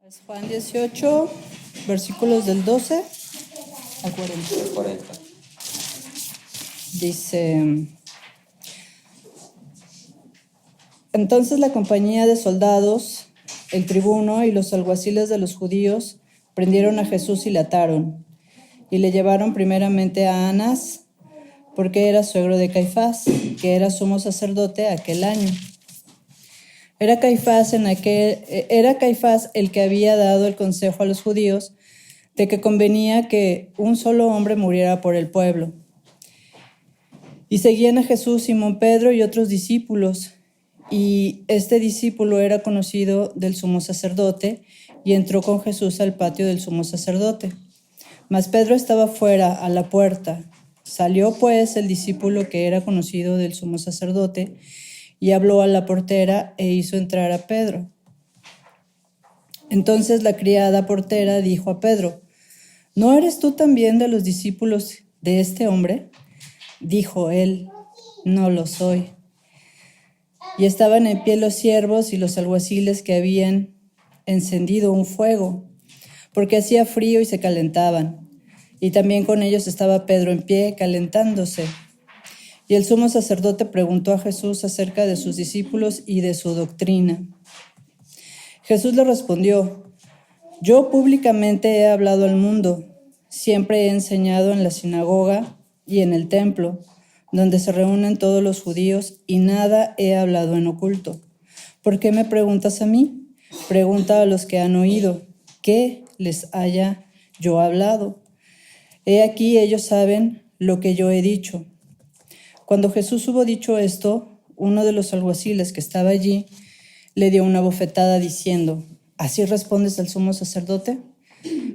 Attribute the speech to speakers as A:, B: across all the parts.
A: Es Juan 18, versículos del 12 al 40. Dice: entonces la compañía de soldados, el tribuno y los alguaciles de los judíos prendieron a Jesús y le ataron, y le llevaron primeramente a Anás, porque era suegro de Caifás, que era sumo sacerdote aquel año. Era Caifás el que había dado el consejo a los judíos de que convenía que un solo hombre muriera por el pueblo. Y seguían a Jesús Simón Pedro y otros discípulos, y este discípulo era conocido del sumo sacerdote, y entró con Jesús al patio del sumo sacerdote. Mas Pedro estaba fuera, a la puerta. Salió pues el discípulo que era conocido del sumo sacerdote, y habló a la portera e hizo entrar a Pedro. Entonces la criada portera dijo a Pedro: ¿no eres tú también de los discípulos de este hombre? Dijo él: no lo soy. Y estaban en pie los siervos y los alguaciles que habían encendido un fuego, porque hacía frío y se calentaban. Y también con ellos estaba Pedro en pie, calentándose. Y el sumo sacerdote preguntó a Jesús acerca de sus discípulos y de su doctrina. Jesús le respondió: yo públicamente he hablado al mundo, siempre he enseñado en la sinagoga y en el templo, donde se reúnen todos los judíos, y nada he hablado en oculto. ¿Por qué me preguntas a mí? Pregunta a los que han oído, ¿qué les haya yo hablado? He aquí ellos saben lo que yo he dicho. Cuando Jesús hubo dicho esto, uno de los alguaciles que estaba allí le dio una bofetada diciendo: ¿así respondes al sumo sacerdote?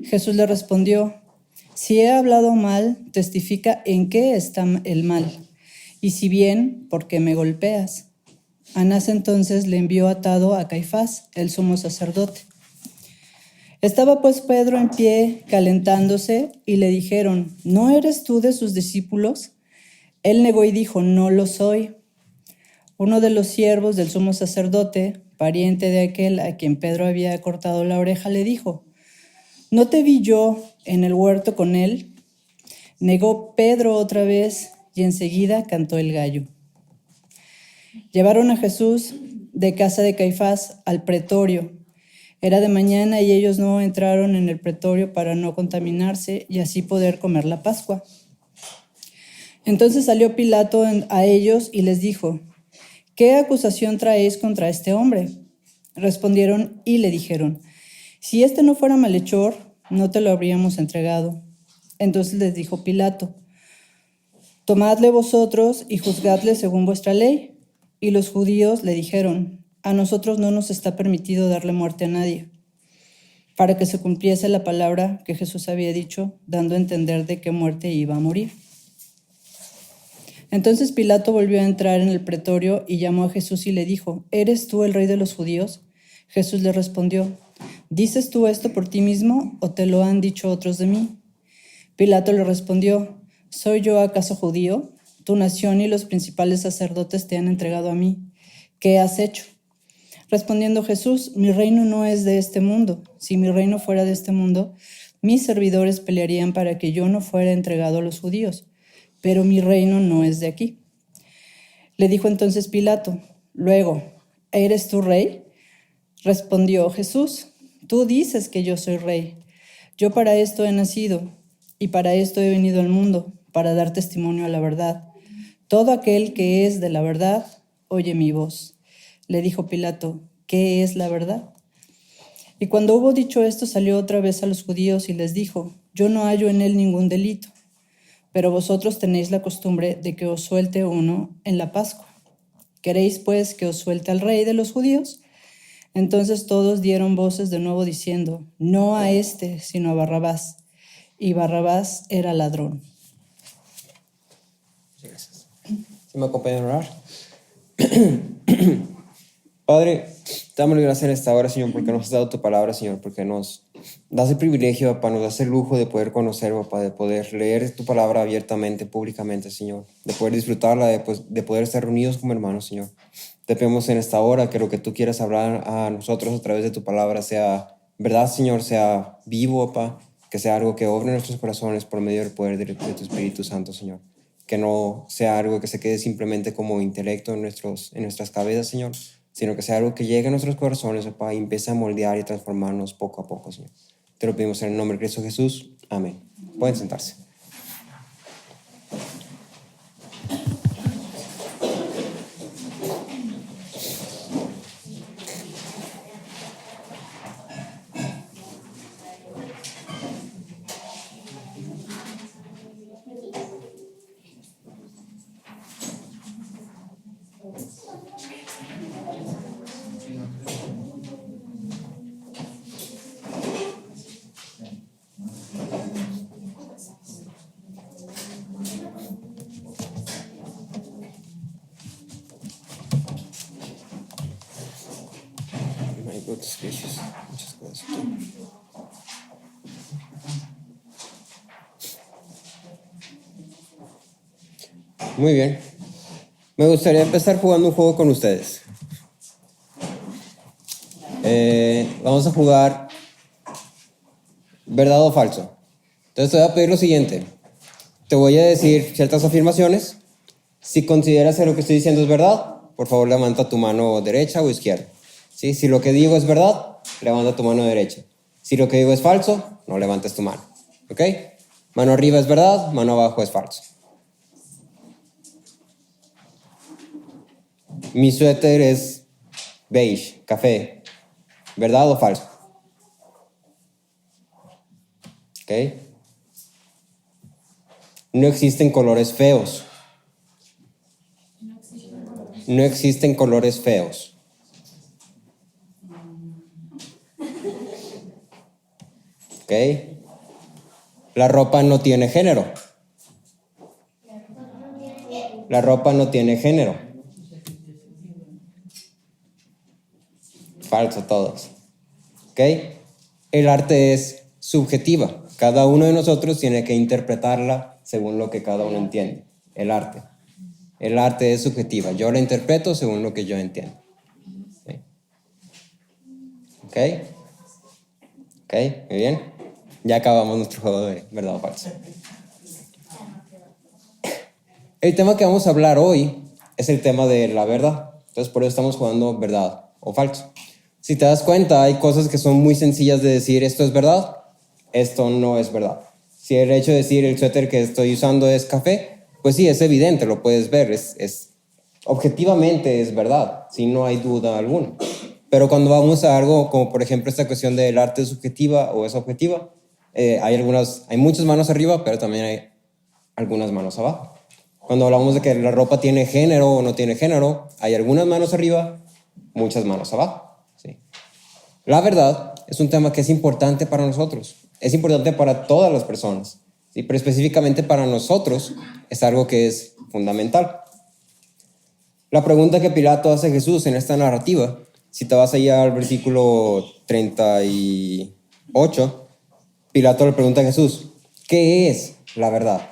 A: Jesús le respondió: si he hablado mal, testifica en qué está el mal, y si bien, ¿por qué me golpeas? Anás entonces le envió atado a Caifás, el sumo sacerdote. Estaba pues Pedro en pie, calentándose, y le dijeron: ¿no eres tú de sus discípulos? Él negó y dijo: no lo soy. Uno de los siervos del sumo sacerdote, pariente de aquel a quien Pedro había cortado la oreja, le dijo: ¿no te vi yo en el huerto con él? Negó Pedro otra vez, y enseguida cantó el gallo. Llevaron a Jesús de casa de Caifás al pretorio. Era de mañana y ellos no entraron en el pretorio para no contaminarse y así poder comer la Pascua. Entonces salió Pilato a ellos y les dijo: ¿qué acusación traéis contra este hombre? Respondieron y le dijeron: si este no fuera malhechor, no te lo habríamos entregado. Entonces les dijo Pilato: tomadle vosotros y juzgadle según vuestra ley. Y los judíos le dijeron: a nosotros no nos está permitido darle muerte a nadie, para que se cumpliese la palabra que Jesús había dicho, dando a entender de qué muerte iba a morir. Entonces Pilato volvió a entrar en el pretorio y llamó a Jesús y le dijo: ¿eres tú el rey de los judíos? Jesús le respondió: ¿dices tú esto por ti mismo o te lo han dicho otros de mí? Pilato le respondió: ¿soy yo acaso judío? Tu nación y los principales sacerdotes te han entregado a mí. ¿Qué has hecho? Respondiendo Jesús: mi reino no es de este mundo. Si mi reino fuera de este mundo, mis servidores pelearían para que yo no fuera entregado a los judíos. Pero mi reino no es de aquí. Le dijo entonces Pilato: luego, ¿eres tú rey? Respondió Jesús: tú dices que yo soy rey. Yo para esto he nacido y para esto he venido al mundo, para dar testimonio a la verdad. Todo aquel que es de la verdad, oye mi voz. Le dijo Pilato: ¿qué es la verdad? Y cuando hubo dicho esto, salió otra vez a los judíos y les dijo: yo no hallo en él ningún delito. Pero vosotros tenéis la costumbre de que os suelte uno en la Pascua. ¿Queréis pues que os suelte al rey de los judíos? Entonces todos dieron voces de nuevo diciendo: no a este, sino a Barrabás. Y Barrabás era ladrón.
B: Gracias. ¿Sí me acompañan a orar? Padre, te damos gracias en esta hora, Señor, porque nos has dado tu palabra, Señor, porque nos das el privilegio, papá, nos das el lujo de poder conocer, papá, de poder leer tu palabra abiertamente, públicamente, Señor, de poder disfrutarla, de poder estar reunidos como hermanos, Señor. Te pedimos en esta hora que lo que tú quieras hablar a nosotros a través de tu palabra sea verdad, Señor, sea vivo, papá, que sea algo que obre en nuestros corazones por medio del poder de tu Espíritu Santo, Señor. Que no sea algo que se quede simplemente como intelecto en nuestras cabezas, Señor, sino que sea algo que llegue a nuestros corazones, papá, y empiece a moldear y transformarnos poco a poco, Señor. Te lo pedimos en el nombre de Cristo Jesús. Amén. Pueden sentarse. My goodness gracious. Muchas gracias. Muy bien. Me gustaría empezar jugando un juego con ustedes. Vamos a jugar verdad o falso. Entonces te voy a pedir lo siguiente. Te voy a decir ciertas afirmaciones. Si consideras que lo que estoy diciendo es verdad, por favor levanta tu mano derecha o izquierda. ¿Sí? Si lo que digo es verdad, levanta tu mano derecha. Si lo que digo es falso, no levantes tu mano. ¿Ok? Mano arriba es verdad, mano abajo es falso. Mi suéter es beige, café. ¿Verdad o falso? ¿Ok? No existen colores feos. No existen colores feos. ¿Ok? La ropa no tiene género. La ropa no tiene género. Falso todos. ¿Ok? El arte es subjetiva. Cada uno de nosotros tiene que interpretarla según lo que cada uno entiende. El arte. El arte es subjetiva. Yo la interpreto según lo que yo entiendo. ¿Ok? ¿Ok? Muy bien. Ya acabamos nuestro juego de verdad o falso. El tema que vamos a hablar hoy es el tema de la verdad. Entonces, por eso estamos jugando verdad o falso. Si te das cuenta, hay cosas que son muy sencillas de decir, esto es verdad, esto no es verdad. Si el hecho de decir el suéter que estoy usando es café, pues sí, es evidente, lo puedes ver, objetivamente es verdad, si no hay duda alguna. Pero cuando vamos a algo como por ejemplo esta cuestión del arte es subjetiva o es objetiva, hay muchas manos arriba, pero también hay algunas manos abajo. Cuando hablamos de que la ropa tiene género o no tiene género, hay algunas manos arriba, muchas manos abajo. ¿Sí? La verdad es un tema que es importante para nosotros, es importante para todas las personas, ¿sí? Pero específicamente para nosotros es algo que es fundamental. La pregunta que Pilato hace a Jesús en esta narrativa, si te vas allá al versículo 38, Pilato le pregunta a Jesús, ¿qué es la verdad?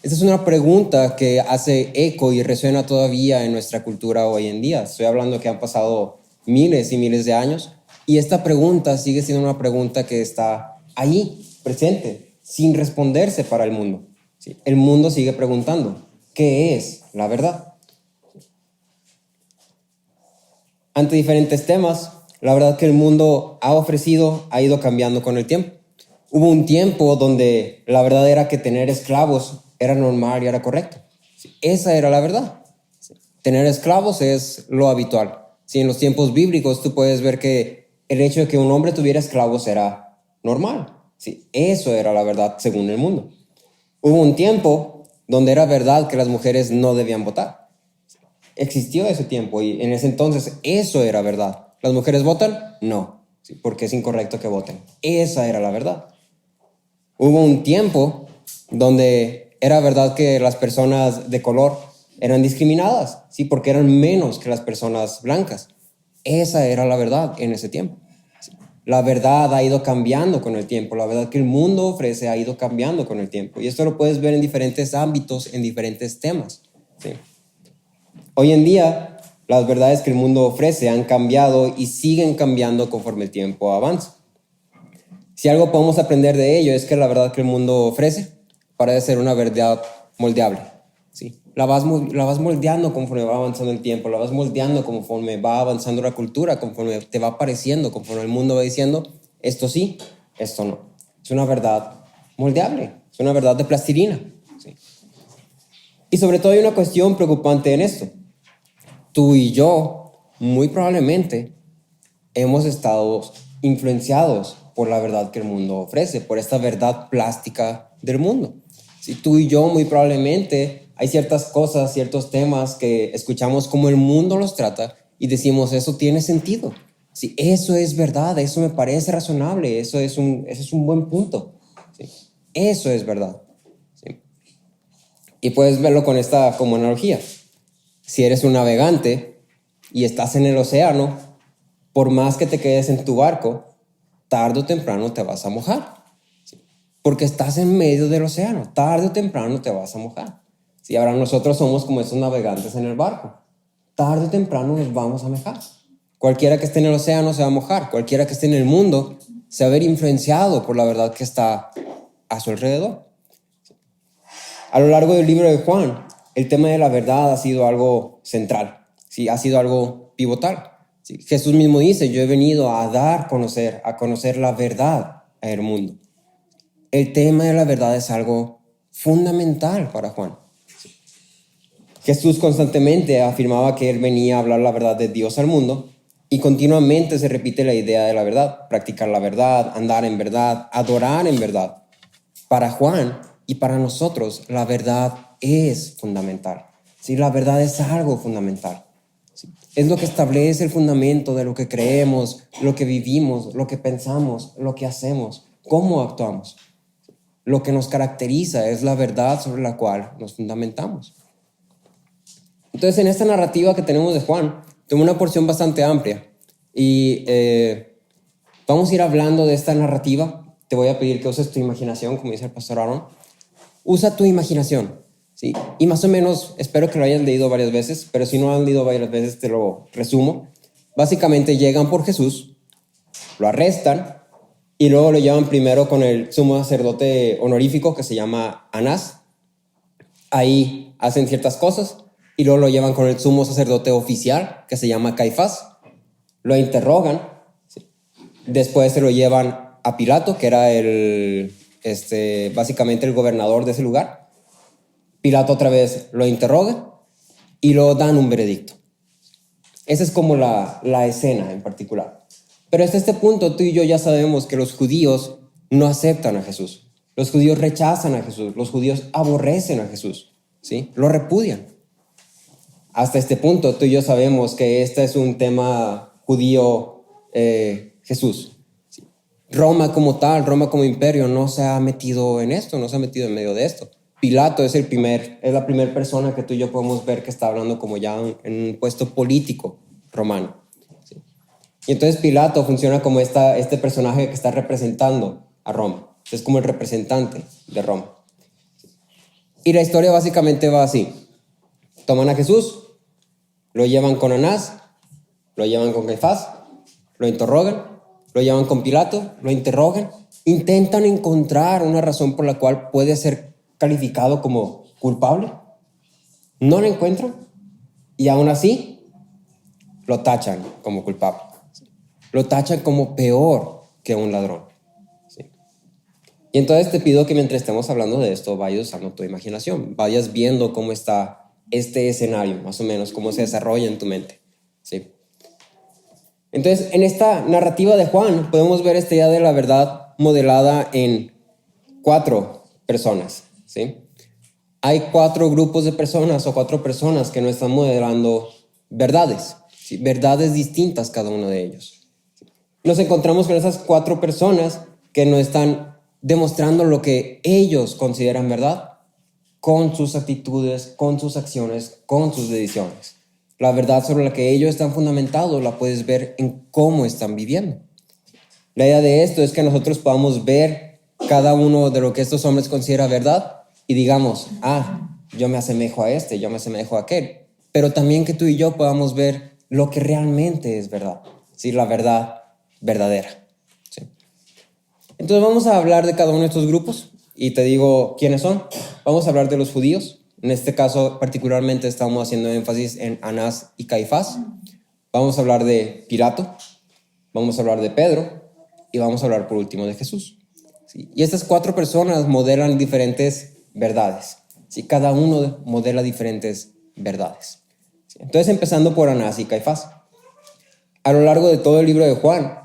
B: Esta es una pregunta que hace eco y resuena todavía en nuestra cultura hoy en día. Estoy hablando que han pasado miles y miles de años y esta pregunta sigue siendo una pregunta que está ahí, presente, sin responderse para el mundo. ¿Sí? El mundo sigue preguntando, ¿qué es la verdad? Ante diferentes temas, la verdad que el mundo ha ido cambiando con el tiempo. Hubo un tiempo donde la verdad era que tener esclavos era normal y era correcto. Esa era la verdad. Tener esclavos es lo habitual. En los tiempos bíblicos tú puedes ver que el hecho de que un hombre tuviera esclavos era normal. Eso era la verdad según el mundo. Hubo un tiempo donde era verdad que las mujeres no debían votar. Existió ese tiempo y en ese entonces eso era verdad. ¿Las mujeres votan? No, porque es incorrecto que voten. Esa era la verdad. Hubo un tiempo donde era verdad que las personas de color eran discriminadas, ¿sí? Porque eran menos que las personas blancas. Esa era la verdad en ese tiempo. La verdad ha ido cambiando con el tiempo. La verdad que el mundo ofrece ha ido cambiando con el tiempo. Y esto lo puedes ver en diferentes ámbitos, en diferentes temas. ¿Sí? Hoy en día, Las verdades que el mundo ofrece han cambiado y siguen cambiando conforme el tiempo avanza. Si algo podemos aprender de ello es que la verdad que el mundo ofrece parece ser una verdad moldeable. ¿Sí? La vas moldeando conforme va avanzando el tiempo, la vas moldeando conforme va avanzando la cultura, conforme te va apareciendo, conforme el mundo va diciendo, esto sí, esto no. Es una verdad moldeable, es una verdad de plastilina. ¿Sí? Y sobre todo hay una cuestión preocupante en esto. Tú y yo, muy probablemente, hemos estado influenciados por la verdad que el mundo ofrece, por esta verdad plástica del mundo. Si tú y yo, muy probablemente, hay ciertas cosas, ciertos temas que escuchamos como el mundo los trata y decimos, eso tiene sentido. Sí, eso es verdad, eso me parece razonable, eso es un buen punto. ¿Sí? Eso es verdad. ¿Sí? Y puedes verlo con esta como analogía. Si eres un navegante y estás en el océano, por más que te quedes en tu barco, tarde o temprano te vas a mojar. ¿Sí? Porque estás en medio del océano, tarde o temprano te vas a mojar. ¿Sí? Ahora nosotros somos como esos navegantes en el barco. Tarde o temprano nos vamos a mojar. Cualquiera que esté en el océano se va a mojar. Cualquiera que esté en el mundo se va a ver influenciado por la verdad que está a su alrededor. A lo largo del libro de Juan, el tema de la verdad ha sido algo central. ¿Sí? Ha sido algo pivotal. ¿Sí? Jesús mismo dice, yo he venido a a conocer la verdad al mundo. El tema de la verdad es algo fundamental para Juan. ¿Sí? Jesús constantemente afirmaba que él venía a hablar la verdad de Dios al mundo y continuamente se repite la idea de la verdad, practicar la verdad, andar en verdad, adorar en verdad. Para Juan y para nosotros, la verdad es fundamental. ¿Sí? La verdad es algo fundamental. ¿Sí? Es lo que establece el fundamento de lo que creemos, lo que vivimos, lo que pensamos, lo que hacemos, cómo actuamos. Lo que nos caracteriza es la verdad sobre la cual nos fundamentamos. Entonces, en esta narrativa que tenemos de Juan, tengo una porción bastante amplia y vamos a ir hablando de esta narrativa. Te voy a pedir que uses tu imaginación, como dice el pastor Aaron. Usa tu imaginación, ¿sí? Y más o menos, espero que lo hayas leído varias veces, pero si no lo han leído varias veces, te lo resumo. Básicamente llegan por Jesús, lo arrestan y luego lo llevan primero con el sumo sacerdote honorífico que se llama Anás. Ahí hacen ciertas cosas y luego lo llevan con el sumo sacerdote oficial que se llama Caifás. Lo interrogan, ¿sí? Después se lo llevan a Pilato, que era básicamente el gobernador de ese lugar. Pilato otra vez lo interroga y lo dan un veredicto. Esa es como la escena en particular. Pero hasta este punto tú y yo ya sabemos que los judíos no aceptan a Jesús. Los judíos rechazan a Jesús. Los judíos aborrecen a Jesús, ¿sí? Lo repudian. Hasta este punto tú y yo sabemos que este es un tema judío Jesús. ¿Sí? Roma como tal, Roma como imperio no se ha metido en esto, no se ha metido en medio de esto. Pilato es la primera persona que tú y yo podemos ver que está hablando como ya en un puesto político romano. ¿Sí? Y entonces Pilato funciona como este personaje que está representando a Roma. Es como el representante de Roma. Y la historia básicamente va así. Toman a Jesús, lo llevan con Anás, lo llevan con Caifás, lo interrogan, lo llevan con Pilato, lo interrogan, intentan encontrar una razón por la cual puede ser calificado como culpable. No lo encuentran y aún así lo tachan como culpable. Lo tachan como peor que un ladrón. ¿Sí? Y entonces te pido que mientras estemos hablando de esto vayas usando tu imaginación, vayas viendo cómo está este escenario, más o menos, cómo se desarrolla en tu mente. ¿Sí? Entonces, en esta narrativa de Juan podemos ver esta idea de la verdad modelada en 4 personas. ¿Sí? Hay 4 grupos de personas o 4 personas que no están modelando verdades, ¿sí? Verdades distintas cada uno de ellos. Nos encontramos con esas 4 personas que no están demostrando lo que ellos consideran verdad con sus actitudes, con sus acciones, con sus decisiones. La verdad sobre la que ellos están fundamentados la puedes ver en cómo están viviendo. La idea de esto es que nosotros podamos ver cada uno de lo que estos hombres consideran verdad y digamos, yo me asemejo a este, yo me asemejo a aquel. pero también que tú y yo podamos ver lo que realmente es verdad, ¿sí? La verdad verdadera, ¿sí? Entonces vamos a hablar de cada uno de estos grupos y te digo quiénes son. Vamos a hablar de los judíos. En este caso particularmente estamos haciendo énfasis en Anás y Caifás. Vamos a hablar de Pilato, vamos a hablar de Pedro y vamos a hablar por último de Jesús, ¿sí? Y estas 4 personas modelan diferentes verdades, ¿sí? Cada uno modela diferentes verdades, ¿sí? Entonces empezando por Anás y Caifás. A lo largo de todo el libro de Juan,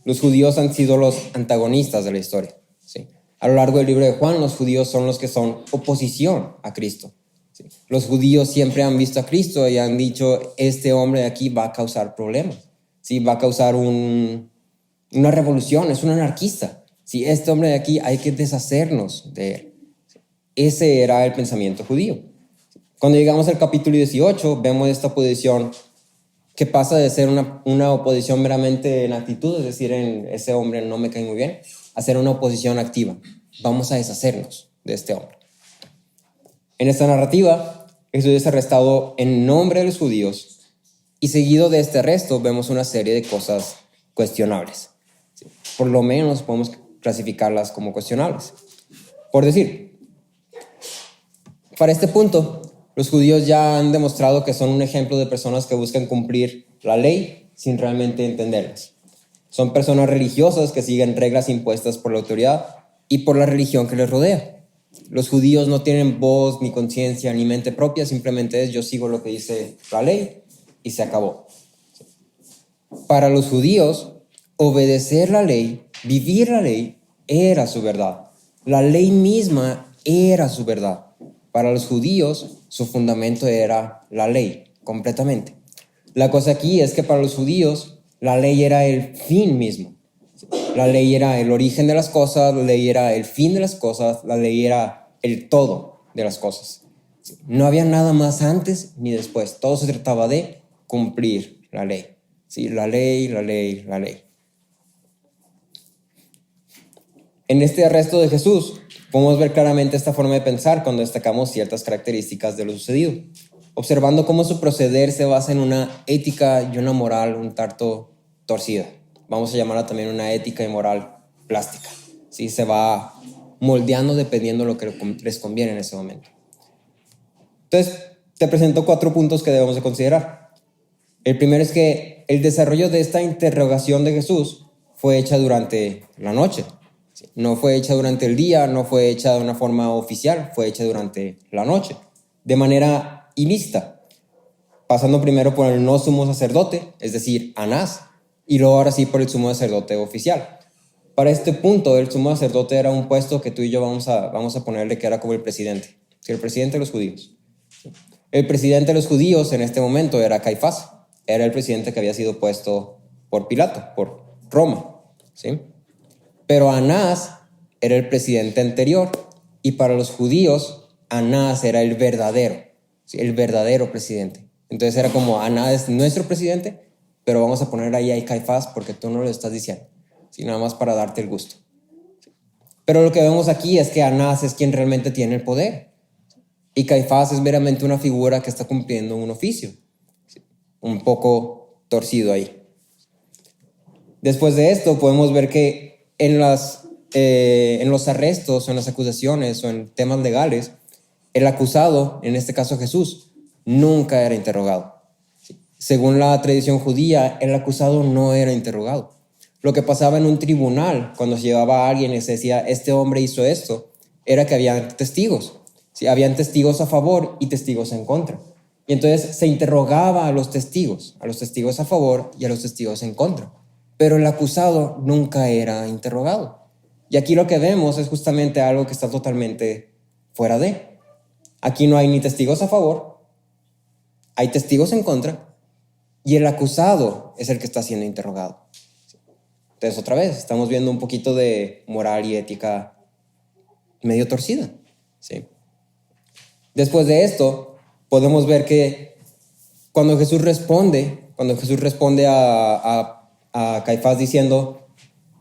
B: los judíos han sido los antagonistas de la historia, ¿sí? A lo largo del libro de Juan, los judíos son los que son oposición a Cristo, ¿sí? Los judíos siempre han visto a Cristo y han dicho, este hombre de aquí va a causar problemas, ¿sí? Va a causar una revolución, es un anarquista, ¿sí? Este hombre de aquí hay que deshacernos de él. Ese era el pensamiento judío. Cuando llegamos al capítulo 18, vemos esta oposición que pasa de ser una oposición meramente en actitud, es decir, en ese hombre no me cae muy bien, a ser una oposición activa. Vamos a deshacernos de este hombre. En esta narrativa, Jesús es arrestado en nombre de los judíos y seguido de este arresto vemos una serie de cosas cuestionables. Por lo menos podemos clasificarlas como cuestionables. Por decir, para este punto, los judíos ya han demostrado que son un ejemplo de personas que buscan cumplir la ley sin realmente entenderlas. Son personas religiosas que siguen reglas impuestas por la autoridad y por la religión que les rodea. Los judíos no tienen voz, ni conciencia, ni mente propia, simplemente es yo sigo lo que dice la ley y se acabó. Para los judíos, obedecer la ley, vivir la ley, era su verdad. La ley misma era su verdad. Para los judíos, su fundamento era la ley, completamente. La cosa aquí es que para los judíos, la ley era el fin mismo. La ley era el origen de las cosas, la ley era el fin de las cosas, la ley era el todo de las cosas. No había nada más antes ni después. Todo se trataba de cumplir la ley. Sí, la ley, la ley, la ley. En este arresto de Jesús, podemos ver claramente esta forma de pensar cuando destacamos ciertas características de lo sucedido, observando cómo su proceder se basa en una ética y una moral un tanto torcida. Vamos a llamarla también una ética y moral plástica. ¿Sí? Se va moldeando dependiendo de lo que les conviene en ese momento. Entonces, te presento 4 puntos que debemos de considerar. El primero es que el desarrollo de esta interrogación de Jesús fue hecha durante la noche. No fue hecha durante el día, no fue hecha de una forma oficial, fue hecha durante la noche, de manera ilícita, pasando primero por el no sumo sacerdote, es decir, Anás, y luego ahora sí por el sumo sacerdote oficial. Para este punto, el sumo sacerdote era un puesto que tú y yo vamos a ponerle que era como el presidente, ¿sí? El presidente de los judíos. El presidente de los judíos en este momento era Caifás, era el presidente que había sido puesto por Pilato, por Roma, ¿sí? Pero Anás era el presidente anterior y para los judíos Anás era el verdadero, ¿sí? El verdadero presidente. Entonces era como Anás es nuestro presidente, pero vamos a poner ahí a Caifás porque tú no lo estás diciendo, ¿sí? Nada más para darte el gusto. Pero lo que vemos aquí es que Anás es quien realmente tiene el poder y Caifás es meramente una figura que está cumpliendo un oficio, ¿sí? Un poco torcido ahí. Después de esto podemos ver que en los arrestos o en las acusaciones o en temas legales, el acusado, en este caso Jesús, nunca era interrogado. Según la tradición judía, el acusado no era interrogado. Lo que pasaba en un tribunal, cuando se llevaba a alguien y se decía, este hombre hizo esto, era que habían testigos. ¿Sí? Habían testigos a favor y testigos en contra. Y entonces se interrogaba a los testigos a favor y a los testigos en contra. Pero el acusado nunca era interrogado. Y aquí lo que vemos es justamente algo que está totalmente fuera de. Aquí no hay ni testigos a favor, hay testigos en contra, y el acusado es el que está siendo interrogado. Entonces, otra vez, estamos viendo un poquito de moral y ética medio torcida, ¿sí? Después de esto, podemos ver que cuando Jesús responde a Caifás diciendo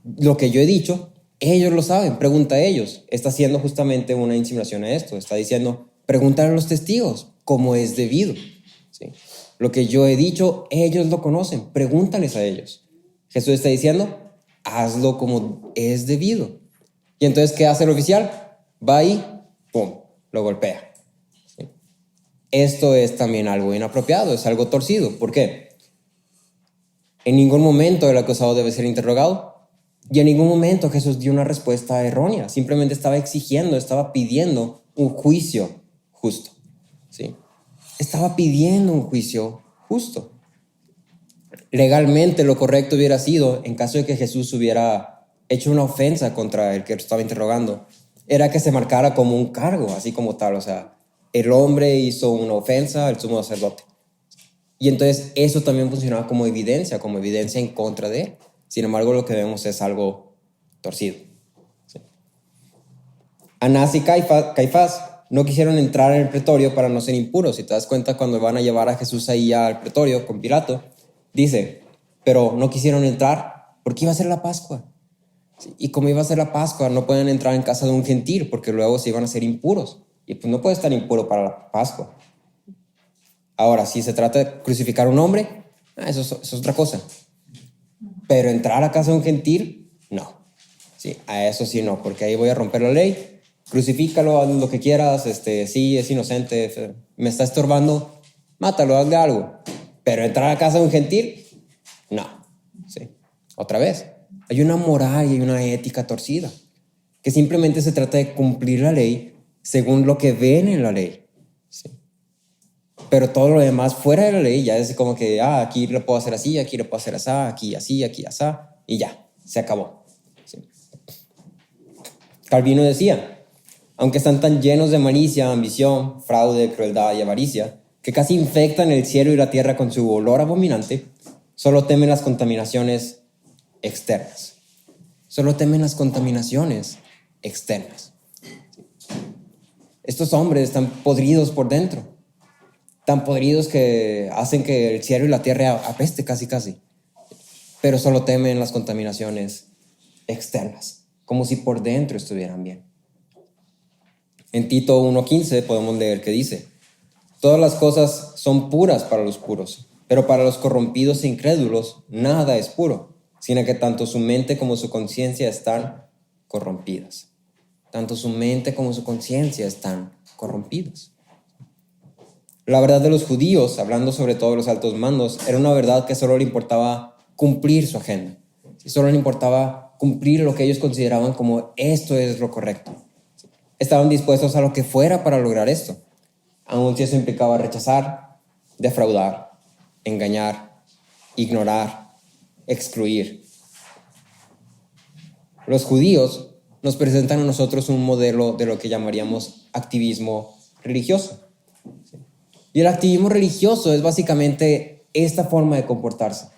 B: lo que yo he dicho, ellos lo saben, pregunta a ellos. Está haciendo justamente una insinuación a esto. Está diciendo, pregúntale a los testigos como es debido. ¿sí? Lo que yo he dicho, ellos lo conocen, pregúntales a ellos. Jesús está diciendo, hazlo como es debido. Y entonces, ¿qué hace el oficial? Va ahí, pum, lo golpea. ¿Sí? Esto es también algo inapropiado, es algo torcido. ¿Por qué? En ningún momento el acusado debe ser interrogado y en ningún momento Jesús dio una respuesta errónea. Simplemente estaba exigiendo, estaba pidiendo un juicio justo. ¿Sí? Estaba pidiendo un juicio justo. Legalmente lo correcto hubiera sido, en caso de que Jesús hubiera hecho una ofensa contra el que estaba interrogando, era que se marcara como un cargo, así como tal. O sea, el hombre hizo una ofensa al sumo sacerdote. Y entonces eso también funcionaba como evidencia en contra de él. Sin embargo, lo que vemos es algo torcido. ¿Sí? Anás y Caifás no quisieron entrar en el pretorio para no ser impuros. Si te das cuenta, cuando van a llevar a Jesús ahí al pretorio con Pilato, dice, pero no quisieron entrar porque iba a ser la Pascua. ¿Sí? Y como iba a ser la Pascua, no pueden entrar en casa de un gentil porque luego se iban a ser impuros. Y pues no puede estar impuro para la Pascua. Ahora, si se trata de crucificar a un hombre, eso es otra cosa. Pero entrar a casa de un gentil, no. Sí, a eso sí no, porque ahí voy a romper la ley. Crucifícalo, haz lo que quieras, sí, es inocente, me está estorbando, mátalo, hazle algo. Pero entrar a casa de un gentil, no. Sí. Otra vez, hay una moral y hay una ética torcida, que simplemente se trata de cumplir la ley según lo que ven en la ley. Sí. Pero todo lo demás fuera de la ley ya es como que, aquí lo puedo hacer así, aquí lo puedo hacer así, aquí así, y ya, se acabó. ¿Sí? Calvino decía, aunque están tan llenos de malicia, ambición, fraude, crueldad y avaricia, que casi infectan el cielo y la tierra con su olor abominante, solo temen las contaminaciones externas. Solo temen las contaminaciones externas. Estos hombres están podridos por dentro. Tan podridos que hacen que el cielo y la tierra apeste casi. Pero solo temen las contaminaciones externas, como si por dentro estuvieran bien. En Tito 1:15 podemos leer que dice, todas las cosas son puras para los puros, pero para los corrompidos e incrédulos nada es puro, sino que tanto su mente como su conciencia están corrompidas. Tanto su mente como su conciencia están corrompidas. La verdad de los judíos, hablando sobre todo de los altos mandos, era una verdad que solo le importaba cumplir su agenda. Solo le importaba cumplir lo que ellos consideraban como esto es lo correcto. Estaban dispuestos a lo que fuera para lograr esto, aun si eso implicaba rechazar, defraudar, engañar, ignorar, excluir. Los judíos nos presentan a nosotros un modelo de lo que llamaríamos activismo religioso. Y el activismo religioso es básicamente esta forma de comportarse.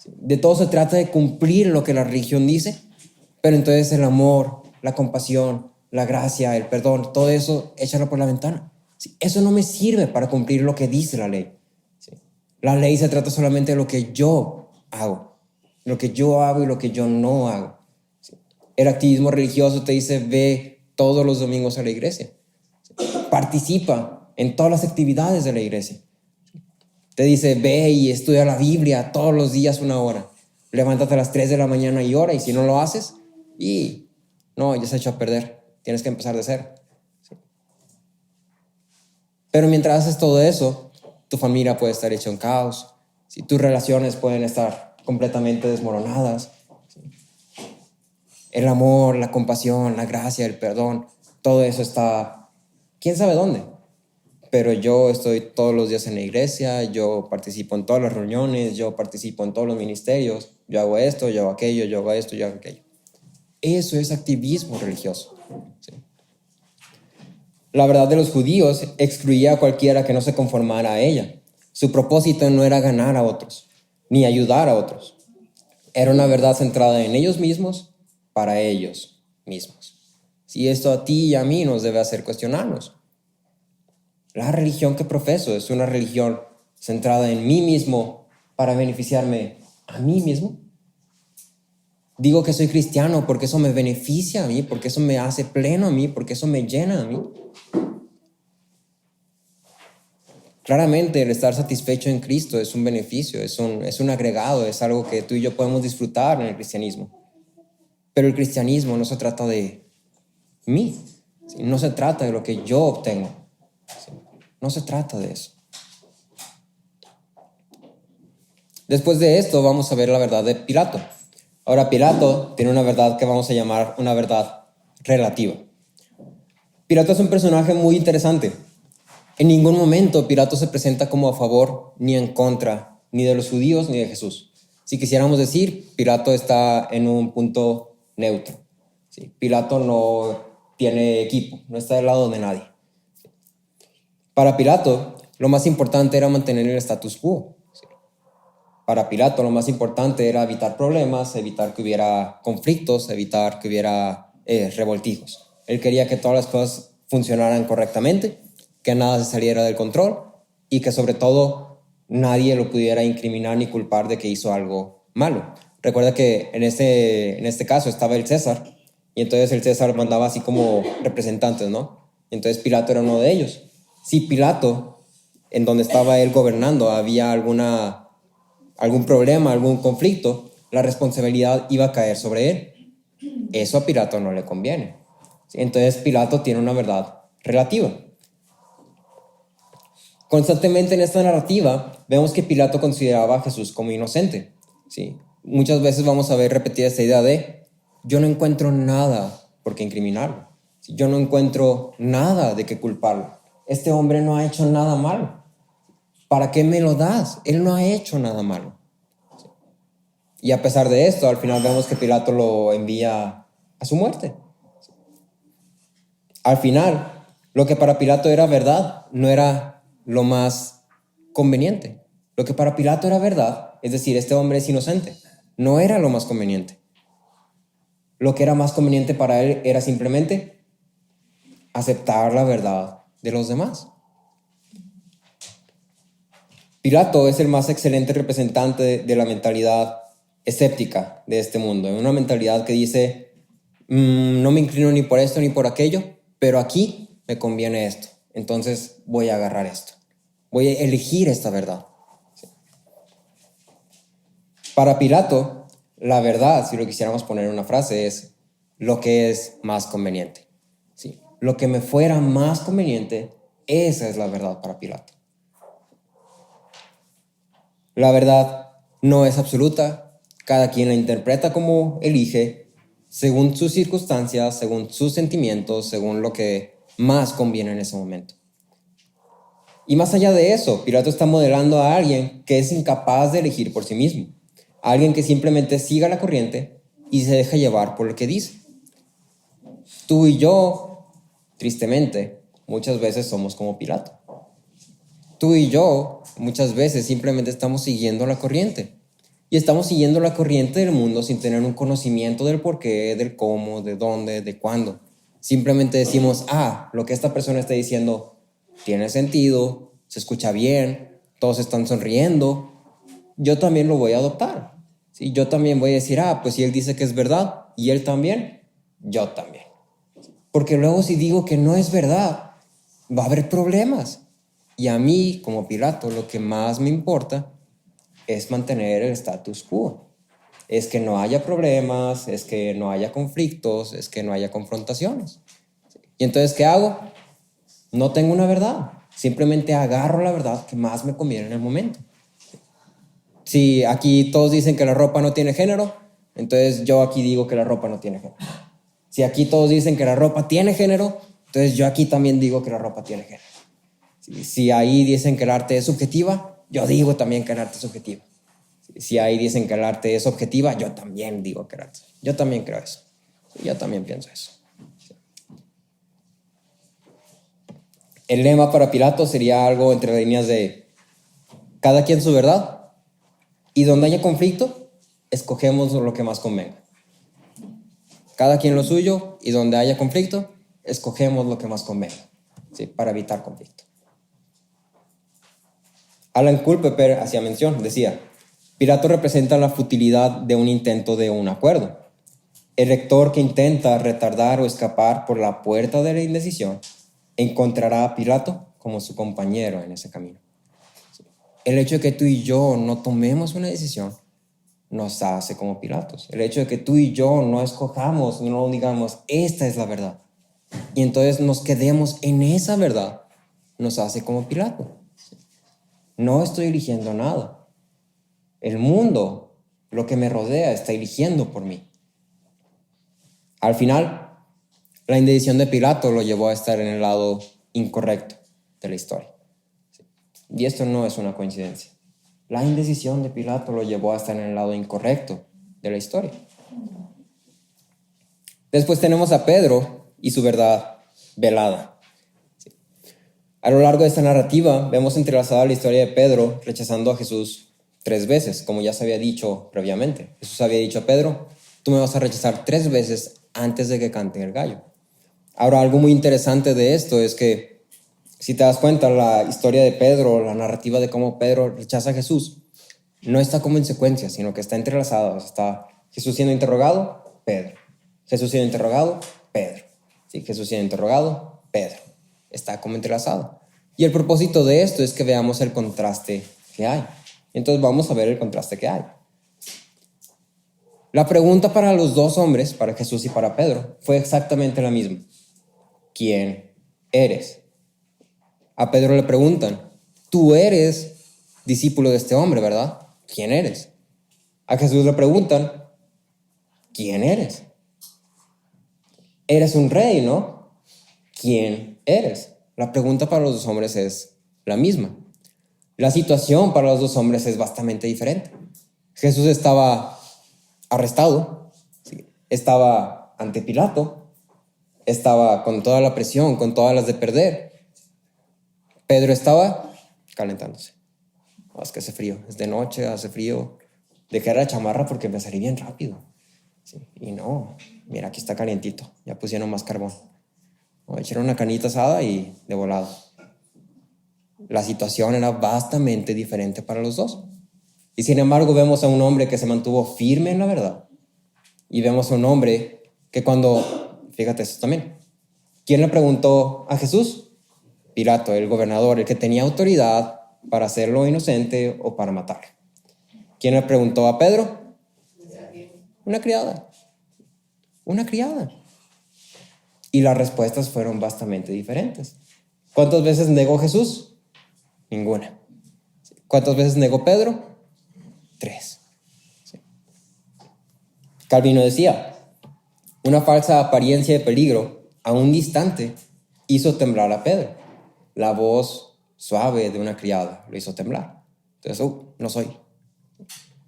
B: De todo se trata de cumplir lo que la religión dice, pero entonces el amor, la compasión, la gracia, el perdón, todo eso, échalo por la ventana. Eso no me sirve para cumplir lo que dice la ley. La ley se trata solamente de lo que yo hago y lo que yo no hago. El activismo religioso te dice, ve todos los domingos a la iglesia. Participa en todas las actividades de la iglesia. Te dice, ve y estudia la Biblia todos los días 1 hora. Levántate a las 3 de la mañana y ora, y si no lo haces, ya se ha hecho a perder. Tienes que empezar de cero. ¿Sí? Pero mientras haces todo eso, tu familia puede estar hecha un caos. ¿Sí? Tus relaciones pueden estar completamente desmoronadas. ¿Sí? El amor, la compasión, la gracia, el perdón, todo eso está, ¿quién sabe dónde? Pero yo estoy todos los días en la iglesia, yo participo en todas las reuniones, yo participo en todos los ministerios, yo hago esto, yo hago aquello, yo hago esto, yo hago aquello. Eso es activismo religioso. ¿Sí? La verdad de los judíos excluía a cualquiera que no se conformara a ella. Su propósito no era ganar a otros, ni ayudar a otros. Era una verdad centrada en ellos mismos, para ellos mismos. Si esto a ti y a mí nos debe hacer cuestionarnos. La religión que profeso es una religión centrada en mí mismo para beneficiarme a mí mismo. Digo que soy cristiano porque eso me beneficia a mí, porque eso me hace pleno a mí, porque eso me llena a mí. Claramente el estar satisfecho en Cristo es un beneficio, es un agregado, es algo que tú y yo podemos disfrutar en el cristianismo. Pero el cristianismo no se trata de mí, ¿sí? No se trata de lo que yo obtengo, ¿sí? No se trata de eso. Después de esto vamos a ver la verdad de Pilato. Ahora Pilato tiene una verdad que vamos a llamar una verdad relativa. Pilato es un personaje muy interesante. En ningún momento Pilato se presenta como a favor ni en contra, ni de los judíos ni de Jesús. Si quisiéramos decir, Pilato está en un punto neutro. ¿Sí? Pilato no tiene equipo, no está del lado de nadie. Para Pilato, lo más importante era mantener el status quo. ¿Sí? Para Pilato, lo más importante era evitar problemas, evitar que hubiera conflictos, evitar que hubiera revoltijos. Él quería que todas las cosas funcionaran correctamente, que nada se saliera del control y que sobre todo nadie lo pudiera incriminar ni culpar de que hizo algo malo. Recuerda que en este caso estaba el César y entonces el César mandaba así como representantes, ¿no? Entonces Pilato era uno de ellos. Si Pilato, en donde estaba él gobernando, había algún problema, algún conflicto, la responsabilidad iba a caer sobre él. Eso a Pilato no le conviene. Entonces Pilato tiene una verdad relativa. Constantemente en esta narrativa vemos que Pilato consideraba a Jesús como inocente. ¿Sí? Muchas veces vamos a ver repetida esta idea de yo no encuentro nada por qué incriminarlo. ¿Sí? Yo no encuentro nada de qué culparlo. Este hombre no ha hecho nada malo. ¿Para qué me lo das? Él no ha hecho nada malo. ¿Sí? Y a pesar de esto, al final vemos que Pilato lo envía a su muerte. ¿Sí? Al final, lo que para Pilato era verdad no era lo más conveniente. Lo que para Pilato era verdad, es decir, este hombre es inocente, no era lo más conveniente. Lo que era más conveniente para él era simplemente aceptar la verdad de los demás. Pilato es el más excelente representante de la mentalidad escéptica de este mundo, una mentalidad que dice, no me inclino ni por esto ni por aquello, pero aquí me conviene esto, entonces voy a agarrar esto. Voy a elegir esta verdad. ¿Sí? Para Pilato, la verdad, si lo quisiéramos poner en una frase, es lo que es más conveniente. ¿Sí? Lo que me fuera más conveniente, esa es la verdad para Pilato. La verdad no es absoluta, cada quien la interpreta como elige, según sus circunstancias, según sus sentimientos, según lo que más conviene en ese momento. Y más allá de eso, Pilato está modelando a alguien que es incapaz de elegir por sí mismo. A alguien que simplemente siga la corriente y se deja llevar por lo que dice. Tú y yo, tristemente, muchas veces somos como Pilato. Tú y yo, muchas veces, simplemente estamos siguiendo la corriente. Y estamos siguiendo la corriente del mundo sin tener un conocimiento del por qué, del cómo, de dónde, de cuándo. Simplemente decimos, lo que esta persona está diciendo tiene sentido, se escucha bien, todos están sonriendo, yo también lo voy a adoptar. ¿Sí? Yo también voy a decir, pues si él dice que es verdad y él también, yo también. Porque luego si digo que no es verdad, va a haber problemas. Y a mí, como Pilato, lo que más me importa es mantener el status quo. Es que no haya problemas, es que no haya conflictos, es que no haya confrontaciones. ¿Y entonces qué hago? No tengo una verdad, simplemente agarro la verdad que más me conviene en el momento. Si aquí todos dicen que la ropa no tiene género, entonces yo aquí digo que la ropa no tiene género. Si aquí todos dicen que la ropa tiene género, entonces yo aquí también digo que la ropa tiene género. Si ahí dicen que el arte es subjetiva, yo digo también que el arte es subjetiva. Si ahí dicen que el arte es objetiva, yo también digo que el arte. Yo también creo eso. Yo también pienso eso. El lema para Pilato sería algo entre líneas de cada quien su verdad y donde haya conflicto, escogemos lo que más convenga. Cada quien lo suyo y donde haya conflicto, escogemos lo que más convenga, ¿sí? Para evitar conflicto. Alan Culpeper hacía mención, decía, Pilato representa la futilidad de un intento de un acuerdo. El lector que intenta retardar o escapar por la puerta de la indecisión encontrará a Pilato como su compañero en ese camino. El hecho de que tú y yo no tomemos una decisión nos hace como Pilatos. El hecho de que tú y yo no escojamos, no digamos, esta es la verdad, y entonces nos quedemos en esa verdad, nos hace como Pilato. No estoy eligiendo nada. El mundo, lo que me rodea, está eligiendo por mí. Al final, la indecisión de Pilato lo llevó a estar en el lado incorrecto de la historia. Y esto no es una coincidencia. La indecisión de Pilato lo llevó a estar en el lado incorrecto de la historia. Después tenemos a Pedro y su verdad velada. A lo largo de esta narrativa vemos entrelazada la historia de Pedro rechazando a Jesús 3 veces, como ya se había dicho previamente. Jesús había dicho a Pedro, tú me vas a rechazar 3 veces antes de que cante el gallo. Ahora, algo muy interesante de esto es que, si te das cuenta, la historia de Pedro, la narrativa de cómo Pedro rechaza a Jesús, no está como en secuencia, sino que está entrelazada. Está Jesús siendo interrogado, Pedro. Jesús siendo interrogado, Pedro. Sí, Jesús siendo interrogado, Pedro. Está como entrelazado. Y el propósito de esto es que veamos el contraste que hay. Entonces vamos a ver el contraste que hay. La pregunta para los 2 hombres, para Jesús y para Pedro, fue exactamente la misma. ¿Quién eres? A Pedro le preguntan, tú eres discípulo de este hombre, ¿verdad? ¿Quién eres? A Jesús le preguntan, ¿quién eres? Eres un rey, ¿no? ¿Quién eres? La pregunta para los 2 hombres es la misma. La situación para los 2 hombres es bastante diferente. Jesús estaba arrestado, ¿sí? Estaba ante Pilato, estaba con toda la presión, con todas las de perder. Pedro estaba calentándose. Oh, es que hace frío, es de noche, hace frío. Dejé la chamarra porque me salí bien rápido. Sí, y no, mira, aquí está calientito, ya pusieron más carbón. Echaron una canita asada y de volado. La situación era bastante diferente para los 2. Y sin embargo vemos a un hombre que se mantuvo firme en la verdad. Y vemos a un hombre que fíjate esto también. ¿Quién le preguntó a Jesús? Pilato, el gobernador, el que tenía autoridad para hacerlo inocente o para matarlo. ¿Quién le preguntó a Pedro? Una criada. Una criada. Y las respuestas fueron bastante diferentes. ¿Cuántas veces negó Jesús? Ninguna. ¿Cuántas veces negó Pedro? 3. Sí. Calvino decía, una falsa apariencia de peligro a un distante hizo temblar a Pedro. La voz suave de una criada lo hizo temblar. Entonces, no soy.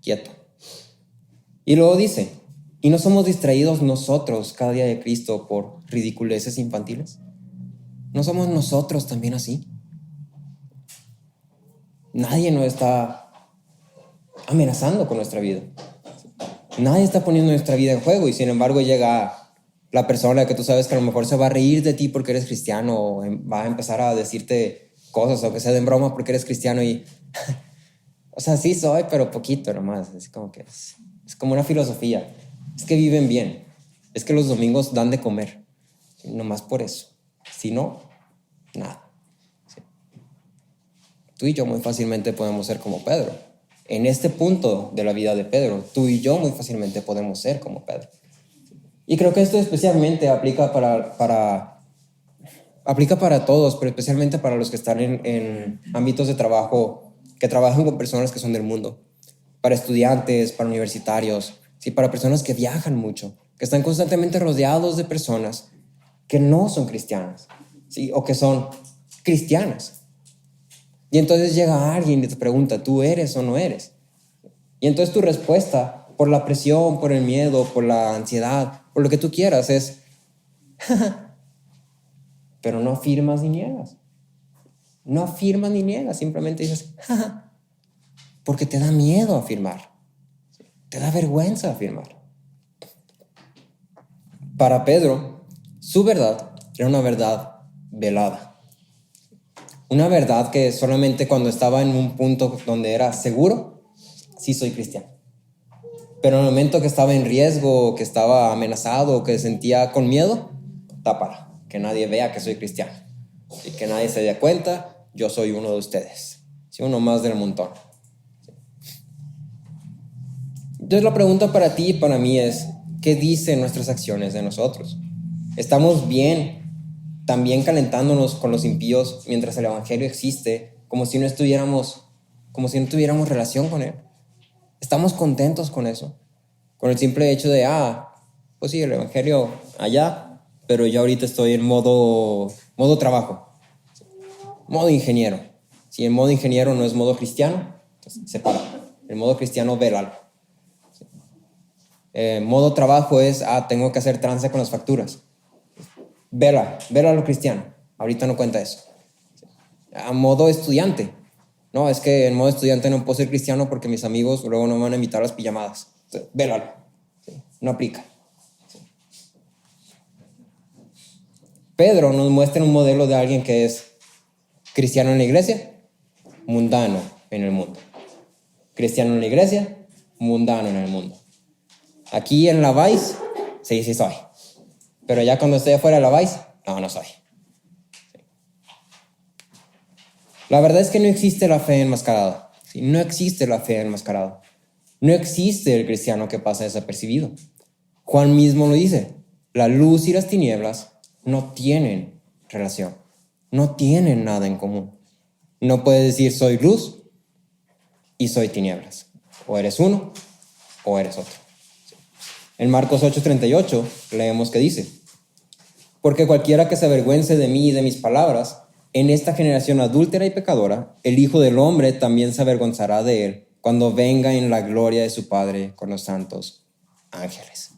B: Quieto. Y luego dice, ¿y no somos distraídos nosotros cada día de Cristo por ridiculeces infantiles? ¿No somos nosotros también así? Nadie nos está amenazando con nuestra vida. Nadie está poniendo nuestra vida en juego y sin embargo llega la persona que tú sabes que a lo mejor se va a reír de ti porque eres cristiano o va a empezar a decirte cosas o que sea de broma porque eres cristiano y o sea, sí soy, pero poquito nomás. Es como que es como una filosofía. Es que viven bien. Es que los domingos dan de comer. Nomás por eso. Si no, nada. Sí. Tú y yo muy fácilmente podemos ser como Pedro. En este punto de la vida de Pedro, tú y yo muy fácilmente podemos ser como Pedro. Y creo que esto especialmente aplica para todos, pero especialmente para los que están en ámbitos de trabajo que trabajan con personas que son del mundo, para estudiantes, para universitarios, ¿sí? Para personas que viajan mucho, que están constantemente rodeados de personas que no son cristianas, ¿sí? O que son cristianas. Y entonces llega alguien y te pregunta, ¿tú eres o no eres? Y entonces tu respuesta, por la presión, por el miedo, por la ansiedad, por lo que tú quieras, es pero no afirmas ni niegas. No afirmas ni niegas, simplemente dices, porque te da miedo afirmar. Te da vergüenza afirmar. Para Pedro, su verdad era una verdad velada. Una verdad que solamente cuando estaba en un punto donde era seguro, sí soy cristiano. Pero en el momento que estaba en riesgo, que estaba amenazado, que sentía con miedo, tápala, que nadie vea que soy cristiano. Y que nadie se dé cuenta, yo soy uno de ustedes. ¿sí? Uno más del montón. Entonces la pregunta para ti y para mí es, ¿qué dicen nuestras acciones de nosotros? ¿Estamos bien, también calentándonos con los impíos mientras el evangelio existe, como si no tuviéramos relación con él? ¿Estamos contentos con eso? Con el simple hecho de, pues sí, el evangelio allá, pero yo ahorita estoy en modo trabajo, modo ingeniero. Si el modo ingeniero no es modo cristiano, entonces separa. El modo cristiano, vélalo. Modo trabajo es, tengo que hacer trance con las facturas. Vela lo cristiano. Ahorita no cuenta eso. A modo estudiante. No, es que en modo estudiante no puedo ser cristiano porque mis amigos luego no me van a invitar a las pijamadas. Entonces, vélalo. No aplica. Pedro nos muestra un modelo de alguien que es cristiano en la iglesia, mundano en el mundo. Cristiano en la iglesia, mundano en el mundo. Aquí en la Vice, sí soy. Pero ya cuando estoy afuera de la Vice, no soy. La verdad es que no existe la fe enmascarada. ¿Sí? No existe la fe enmascarada. No existe el cristiano que pasa desapercibido. Juan mismo lo dice. La luz y las tinieblas no tienen relación. No tienen nada en común. No puedes decir soy luz y soy tinieblas. O eres uno o eres otro. En Marcos 8:38 leemos que dice: porque cualquiera que se avergüence de mí y de mis palabras, en esta generación adúltera y pecadora, el Hijo del Hombre también se avergonzará de él cuando venga en la gloria de su Padre con los santos ángeles.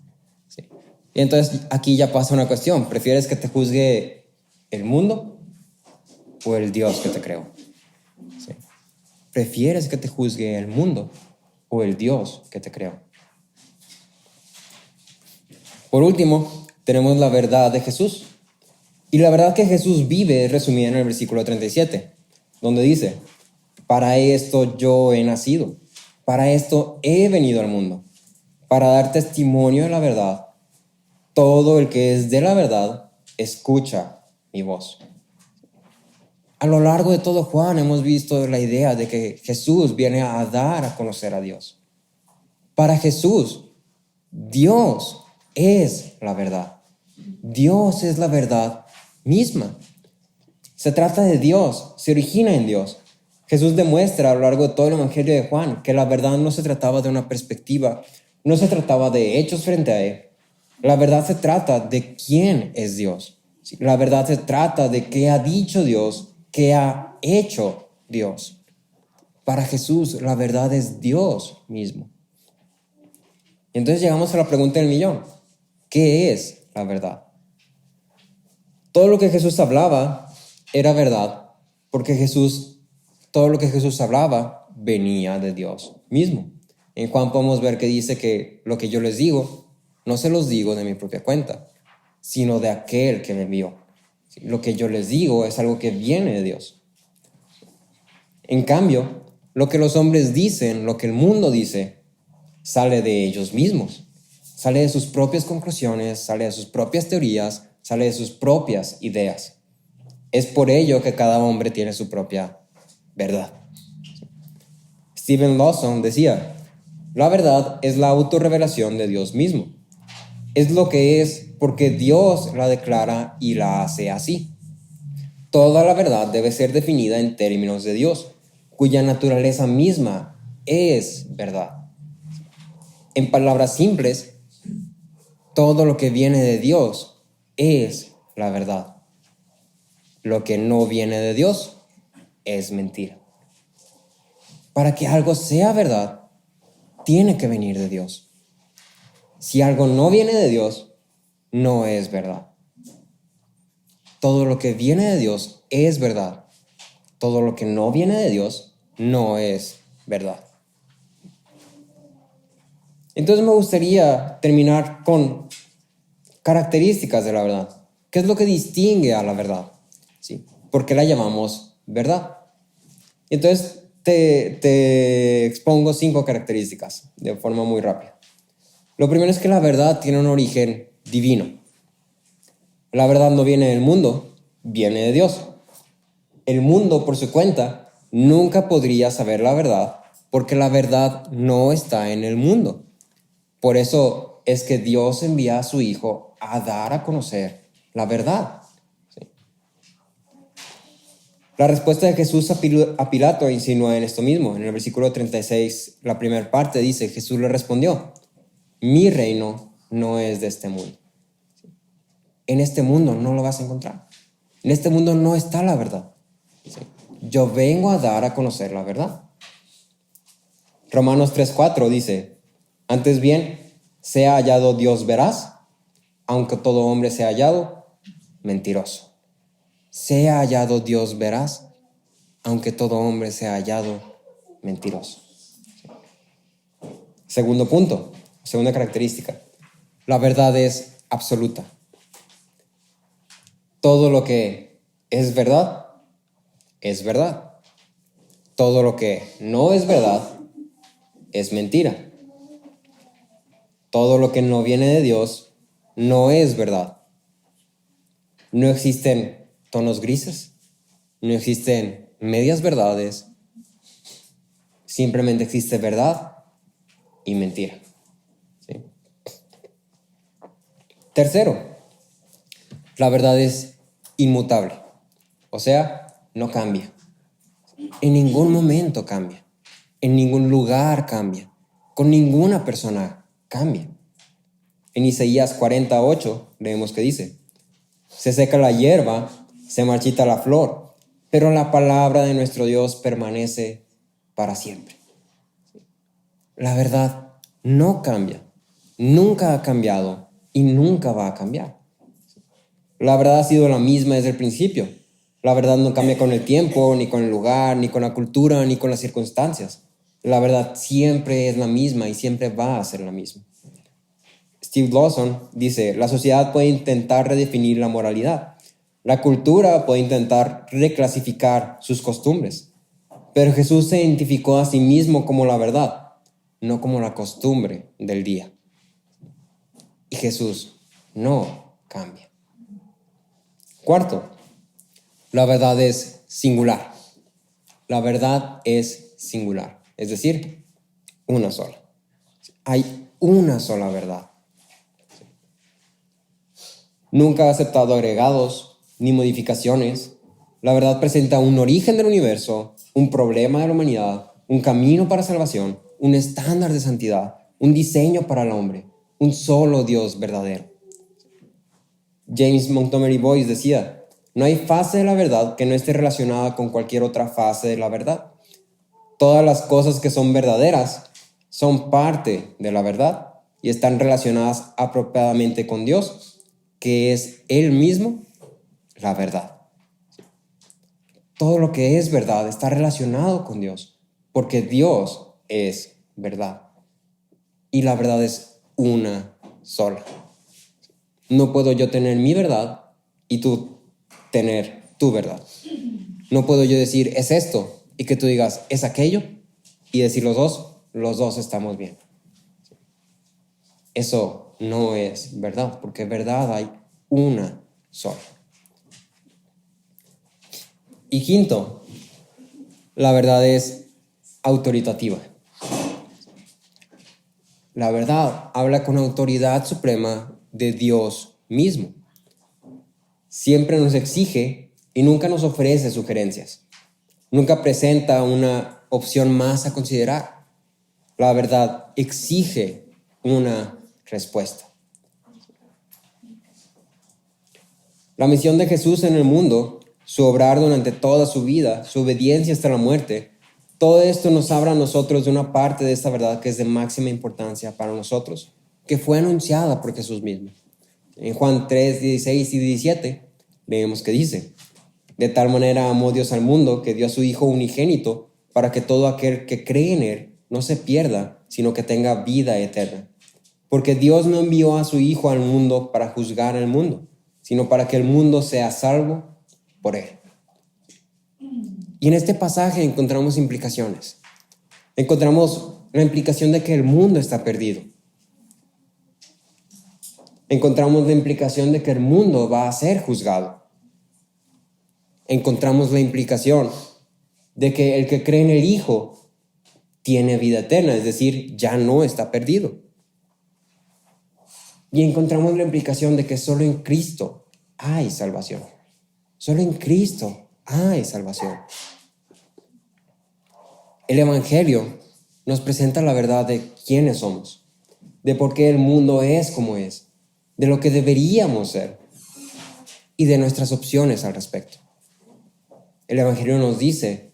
B: ¿Sí? Y entonces aquí ya pasa una cuestión. ¿Prefieres que te juzgue el mundo o el Dios que te creó? ¿Sí? ¿Prefieres que te juzgue el mundo o el Dios que te creó? Por último, tenemos la verdad de Jesús. Y la verdad que Jesús vive es resumida en el versículo 37, donde dice: para esto yo he nacido, para esto he venido al mundo, para dar testimonio de la verdad. Todo el que es de la verdad escucha mi voz. A lo largo de todo Juan hemos visto la idea de que Jesús viene a dar a conocer a Dios. Para Jesús, Dios es la verdad. Dios es la verdad misma. Se trata de Dios, se origina en Dios. Jesús demuestra a lo largo de todo el Evangelio de Juan que la verdad no se trataba de una perspectiva, no se trataba de hechos frente a él. La verdad se trata de quién es Dios. La verdad se trata de qué ha dicho Dios, qué ha hecho Dios. Para Jesús, la verdad es Dios mismo. Y entonces llegamos a la pregunta del millón: ¿qué es la verdad? Todo lo que Jesús hablaba era verdad, porque todo lo que Jesús hablaba venía de Dios mismo. En Juan podemos ver que dice que lo que yo les digo, no se los digo de mi propia cuenta, sino de aquel que me envió. Lo que yo les digo es algo que viene de Dios. En cambio, lo que los hombres dicen, lo que el mundo dice, sale de ellos mismos. Sale de sus propias conclusiones, sale de sus propias teorías, sale de sus propias ideas. Es por ello que cada hombre tiene su propia verdad. Stephen Lawson decía: la verdad es la autorrevelación de Dios mismo. Es lo que es porque Dios la declara y la hace así. Toda la verdad debe ser definida en términos de Dios, cuya naturaleza misma es verdad. En palabras simples, todo lo que viene de Dios es la verdad. Lo que no viene de Dios es mentira. Para que algo sea verdad, tiene que venir de Dios. Si algo no viene de Dios, no es verdad. Todo lo que viene de Dios es verdad. Todo lo que no viene de Dios no es verdad. Entonces me gustaría terminar con características de la verdad. ¿Qué es lo que distingue a la verdad? ¿Sí? ¿Por qué la llamamos verdad? Entonces te expongo 5 características de forma muy rápida. Lo primero es que la verdad tiene un origen divino. La verdad no viene del mundo, viene de Dios. El mundo, por su cuenta, nunca podría saber la verdad porque la verdad no está en el mundo. Por eso es que Dios envía a su Hijo a dar a conocer la verdad. ¿Sí? La respuesta de Jesús a Pilato insinúa en esto mismo. En el versículo 36, la primera parte dice, Jesús le respondió, mi reino no es de este mundo. En este mundo no lo vas a encontrar. En este mundo no está la verdad. ¿Sí? Yo vengo a dar a conocer la verdad. Romanos 3:4 dice, antes bien, sea hallado Dios veraz, aunque todo hombre sea hallado mentiroso. Sea hallado Dios veraz, aunque todo hombre sea hallado mentiroso. Segundo punto, segunda característica, la verdad es absoluta. Todo lo que es verdad, es verdad. Todo lo que no es verdad, es mentira. Todo lo que no viene de Dios, no es verdad. No existen tonos grises, no existen medias verdades, simplemente existe verdad y mentira. ¿Sí? Tercero, la verdad es inmutable, o sea, no cambia. En ningún momento cambia, en ningún lugar cambia, con ninguna persona cambia. En Isaías 48 leemos que dice, se seca la hierba, se marchita la flor, pero la palabra de nuestro Dios permanece para siempre. La verdad no cambia, nunca ha cambiado y nunca va a cambiar. La verdad ha sido la misma desde el principio. La verdad no cambia con el tiempo, ni con el lugar, ni con la cultura, ni con las circunstancias. La verdad siempre es la misma y siempre va a ser la misma. Steve Lawson dice, la sociedad puede intentar redefinir la moralidad. La cultura puede intentar reclasificar sus costumbres. Pero Jesús se identificó a sí mismo como la verdad, no como la costumbre del día. Y Jesús no cambia. Cuarto, la verdad es singular. La verdad es singular, es decir, una sola. Hay una sola verdad. Nunca ha aceptado agregados ni modificaciones. La verdad presenta un origen del universo, un problema de la humanidad, un camino para salvación, un estándar de santidad, un diseño para el hombre, un solo Dios verdadero. James Montgomery Boyce decía, no hay fase de la verdad que no esté relacionada con cualquier otra fase de la verdad. Todas las cosas que son verdaderas son parte de la verdad y están relacionadas apropiadamente con Dios, que es Él mismo la verdad. Todo lo que es verdad está relacionado con Dios, porque Dios es verdad. Y la verdad es una sola. No puedo yo tener mi verdad y tú tener tu verdad. No puedo yo decir, es esto, y que tú digas, es aquello, y decir los dos estamos bien. Eso no es verdad, porque verdad hay una sola. Y quinto, la verdad es autoritativa. La verdad habla con autoridad suprema de Dios mismo. Siempre nos exige y nunca nos ofrece sugerencias. Nunca presenta una opción más a considerar. La verdad exige una respuesta. La misión de Jesús en el mundo, su obrar durante toda su vida, su obediencia hasta la muerte, todo esto nos habla a nosotros de una parte de esta verdad que es de máxima importancia para nosotros, que fue anunciada por Jesús mismo. En Juan 3, 16 y 17 leemos que dice, de tal manera amó Dios al mundo que dio a su Hijo unigénito para que todo aquel que cree en Él no se pierda, sino que tenga vida eterna. Porque Dios no envió a su Hijo al mundo para juzgar al mundo, sino para que el mundo sea salvo por Él. Y en este pasaje encontramos implicaciones. Encontramos la implicación de que el mundo está perdido. Encontramos la implicación de que el mundo va a ser juzgado. Encontramos la implicación de que el que cree en el Hijo tiene vida eterna, es decir, ya no está perdido. Y encontramos la implicación de que solo en Cristo hay salvación. Solo en Cristo hay salvación. El Evangelio nos presenta la verdad de quiénes somos, de por qué el mundo es como es, de lo que deberíamos ser y de nuestras opciones al respecto. El Evangelio nos dice,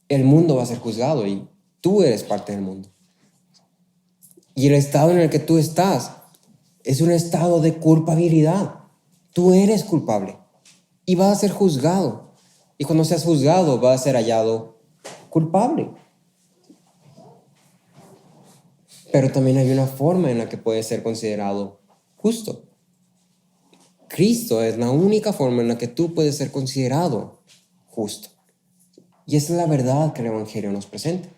B: el mundo va a ser juzgado y tú eres parte del mundo. Y el estado en el que tú estás es un estado de culpabilidad. Tú eres culpable y vas a ser juzgado. Y cuando seas juzgado, vas a ser hallado culpable. Pero también hay una forma en la que puedes ser considerado justo. Cristo es la única forma en la que tú puedes ser considerado justo. Y esa es la verdad que el Evangelio nos presenta.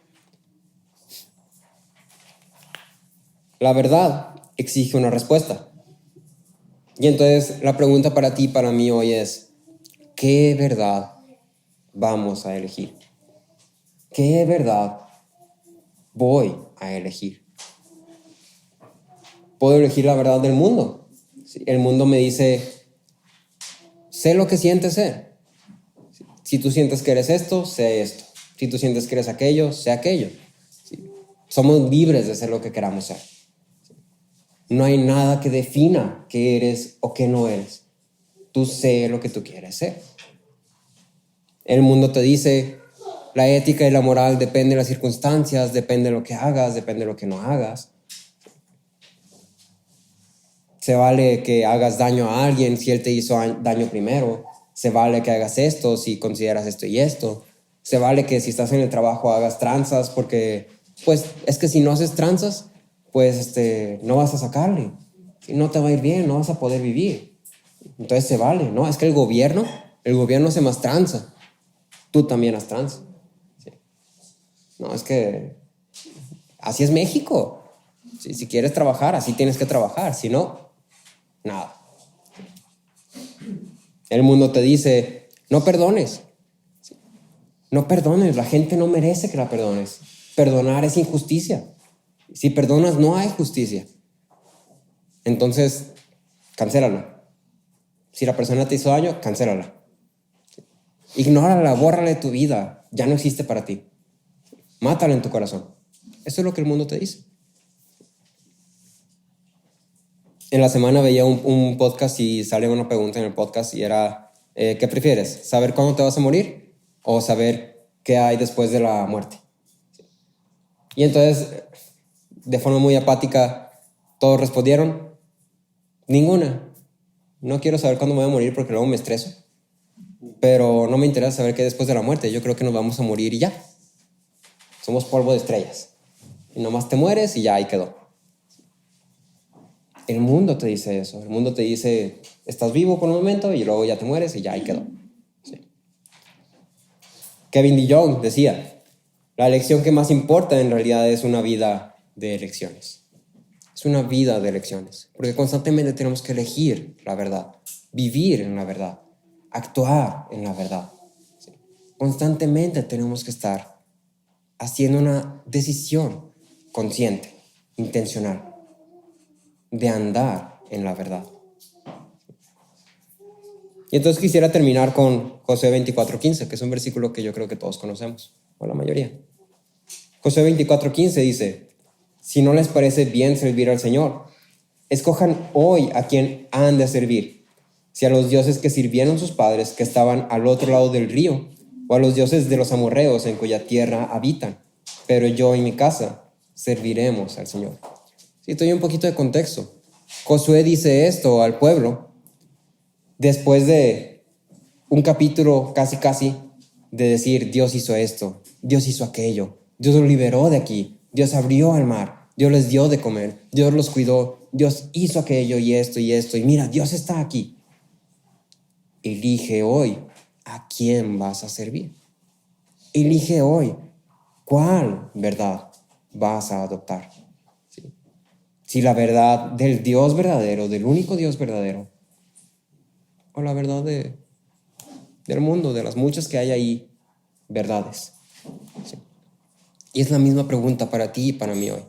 B: La verdad exige una respuesta. Y entonces la pregunta para ti y para mí hoy es, ¿qué verdad vamos a elegir? ¿Qué verdad voy a elegir? Puedo elegir la verdad del mundo. El mundo me dice, sé lo que sientes ser. Si tú sientes que eres esto, sé esto. Si tú sientes que eres aquello, sé aquello. Somos libres de ser lo que queramos ser. No hay nada que defina qué eres o qué no eres. Tú sé lo que tú quieres ser. El mundo te dice, la ética y la moral depende de las circunstancias, depende de lo que hagas, depende de lo que no hagas. Se vale que hagas daño a alguien si él te hizo daño primero. Se vale que hagas esto si consideras esto y esto. Se vale que si estás en el trabajo hagas tranzas porque, pues, es que si no haces tranzas, pues, no vas a sacarle. No te va a ir bien, no vas a poder vivir. Entonces se vale, ¿no? Es que el gobierno hace más tranza. Tú también haz tranza. ¿Sí? No, es que así es México. Si quieres trabajar, así tienes que trabajar. Si no, nada. El mundo te dice, no perdones. No perdones, la gente no merece que la perdones. Perdonar es injusticia. Si perdonas, no hay justicia. Entonces, cancélalo. Si la persona te hizo daño, cancélala. Ignórala, bórrala de tu vida. Ya no existe para ti. Mátala en tu corazón. Eso es lo que el mundo te dice. En la semana veía un podcast y salió una pregunta en el podcast y era, ¿qué prefieres? ¿Saber cuándo te vas a morir o saber qué hay después de la muerte? Y entonces, de forma muy apática, todos respondieron, ninguna. No quiero saber cuándo me voy a morir porque luego me estreso. Pero no me interesa saber qué hay después de la muerte. Yo creo que nos vamos a morir y ya. Somos polvo de estrellas. Y nomás te mueres y ya ahí quedó. El mundo te dice eso. El mundo te dice, estás vivo por un momento y luego ya te mueres y ya ahí quedó. Sí. Kevin DeYoung decía, la elección que más importa en realidad es una vida de elecciones. Es una vida de elecciones. Porque constantemente tenemos que elegir la verdad, vivir en la verdad, actuar en la verdad. Sí. Constantemente tenemos que estar haciendo una decisión consciente, intencional, de andar en la verdad. Y entonces quisiera terminar con Josué 24:15, que es un versículo que yo creo que todos conocemos, o la mayoría. Josué 24:15 dice, si no les parece bien servir al Señor, escojan hoy a quien han de servir, si a los dioses que sirvieron sus padres que estaban al otro lado del río, o a los dioses de los amorreos en cuya tierra habitan, pero yo y mi casa serviremos al Señor. Sí, te doy un poquito de contexto. Josué dice esto al pueblo después de un capítulo casi de decir, Dios hizo esto, Dios hizo aquello, Dios los liberó de aquí, Dios abrió el mar, Dios les dio de comer, Dios los cuidó, Dios hizo aquello y esto, y mira, Dios está aquí. Elige hoy a quién vas a servir. Elige hoy cuál verdad vas a adoptar. Si la verdad del Dios verdadero, del único Dios verdadero, o la verdad del mundo, de las muchas que hay ahí, verdades. Sí. Y es la misma pregunta para ti y para mí hoy.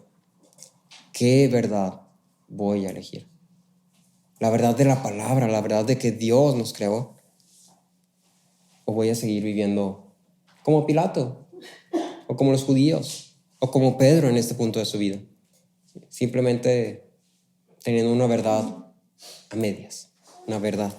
B: ¿Qué verdad voy a elegir? ¿La verdad de la palabra, la verdad de que Dios nos creó? ¿O voy a seguir viviendo como Pilato, o como los judíos, o como Pedro en este punto de su vida? Simplemente teniendo una verdad a medias, una verdad